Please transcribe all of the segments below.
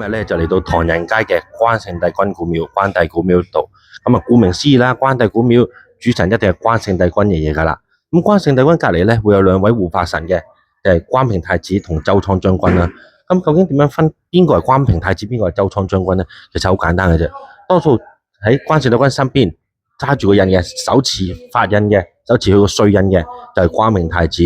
今日咧就嚟到唐人街嘅關聖帝君古廟關帝古廟度，咁啊顧名思義啦，關帝古廟主神一定係關聖帝君爺爺噶啦。咁關聖帝君隔離咧會有兩位護法神嘅，就係關平太子同周倉將軍啦。咁究竟點樣分邊個係關平太子，邊個係周倉將軍咧？其實好簡單嘅啫，多數喺關聖帝君身邊揸住個印嘅，手持法印嘅，手持佢個帥印嘅就係關平太子。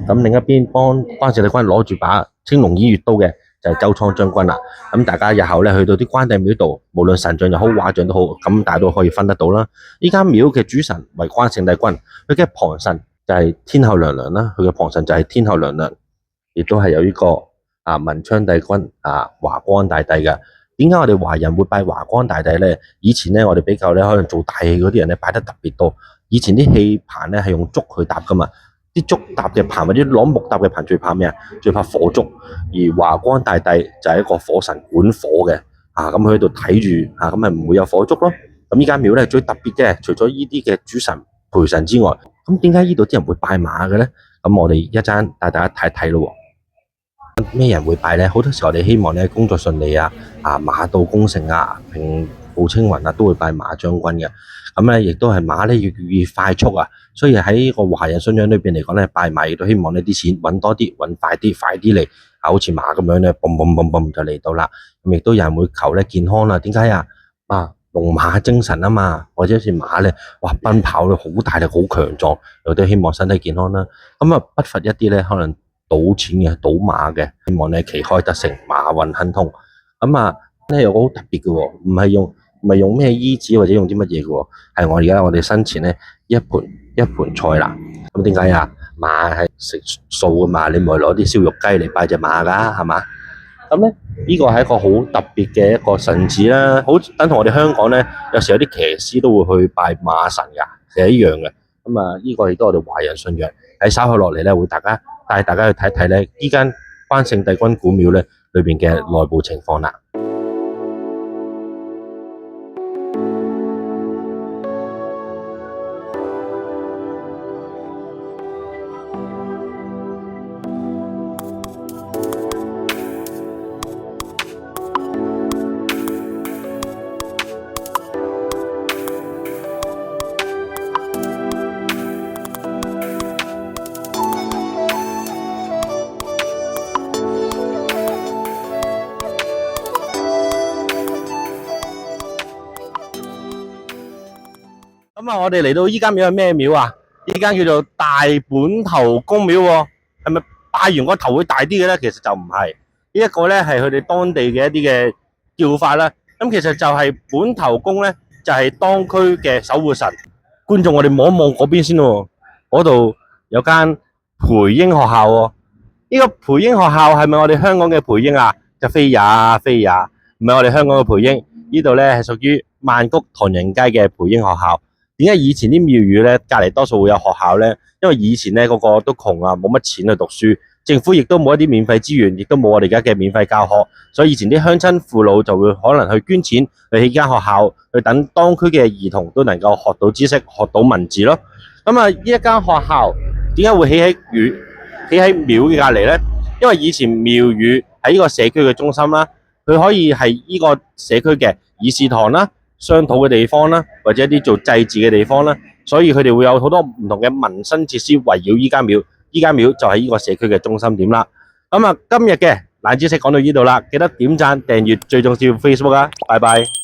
咁另一邊幫關聖帝君攞住把青龍偃月刀嘅就係周倉將軍啦。咁大家日後咧去到啲關帝廟度，無論神像又好畫像都好，咁大家都可以分得到啦。呢間廟嘅主神為關聖帝君，佢嘅旁神就係天后娘娘啦，佢嘅旁神就係天后娘娘，亦都係有呢個文昌帝君華光大帝嘅。點解我哋華人會拜華光大帝咧？以前咧我哋比較咧可能做大戲嗰啲人咧拜得特別多。以前啲戲棚咧係用竹去搭噶嘛，啲竹搭嘅棚或者攞木搭嘅棚最怕咩啊？最怕火燭。而華光大帝就係一個火神管火嘅，咁佢喺度睇住，咁咪唔會有火燭咯。咁呢間廟咧最特別嘅，除咗呢啲嘅主神陪神之外，咁點解呢度啲人會拜馬嘅咧？咁我哋一陣帶大家睇睇咯。咩人會拜咧？好多時候我哋希望咧工作順利馬到功成平步青雲都會拜馬將軍嘅。咁咧亦都係馬咧要快速所以喺個華人信仰裏邊嚟講咧，拜馬亦都希望呢啲錢揾多啲，揾快啲嚟，好似馬咁樣咧，嘣嘣嘣嘣就嚟到啦。咁亦都有人會求咧健康啦。點解龍馬精神啊嘛，或者好似馬咧，哇奔跑咧好大力，好強壯，有啲希望身體健康啦。咁不乏一啲咧可能賭錢嘅、賭馬嘅，希望咧旗開得勝，馬運亨通。咁咧有個好特別嘅喎，唔係用咩衣紙或者用啲乜嘢嘅喎，係我哋身前咧一盤菜啦。咁點解馬係食素㗎嘛，你唔係攞啲燒肉雞嚟拜隻馬㗎，係嘛？咁咧呢個係一個好特別嘅一個神祇啦，好等同我哋香港咧，有時有啲騎師都會去拜馬神㗎，其實一樣嘅。呢個亦都係我哋華人信仰。喺稍後落嚟咧，會帶大家去睇睇咧呢間關聖帝君古廟咧裏邊嘅內部情況啦。我哋嚟到依間廟係咩廟啊？依間叫做大本頭公廟喎，係咪拜完個頭會大啲嘅咧？其實就唔係，呢一個咧係佢哋當地嘅一啲嘅叫法啦。咁其實就係本頭公咧，就係當區嘅守護神。觀眾，我哋望一望嗰邊先喎，嗰度有間培英學校喎。呢個培英學校係咪我哋香港嘅培英啊？就非也，唔係我哋香港嘅培英。呢度咧係屬於曼谷唐人街嘅培英學校。點解以前啲廟宇咧隔離多數會有學校咧？因為以前咧個個都窮冇乜錢去讀書，政府亦都冇一啲免費資源，亦都冇我哋而家嘅免費教學，所以以前啲鄉親父老就會可能去捐錢去起間學校，去等當區嘅兒童都能夠學到知識、學到文字咯。呢一間學校點解會起喺廟嘅隔離咧？因為以前廟宇喺呢個社區嘅中心啦，佢可以係呢個社區嘅議事堂啦、商討嘅地方啦，或者一啲做祭祀嘅地方啦，所以佢哋會有好多唔同嘅民生設施圍繞依間廟。依間廟就係呢個社區嘅中心點啦。今日嘅冷知識講到呢度啦，記得點讚、訂閱、最重要 Facebook 拜拜。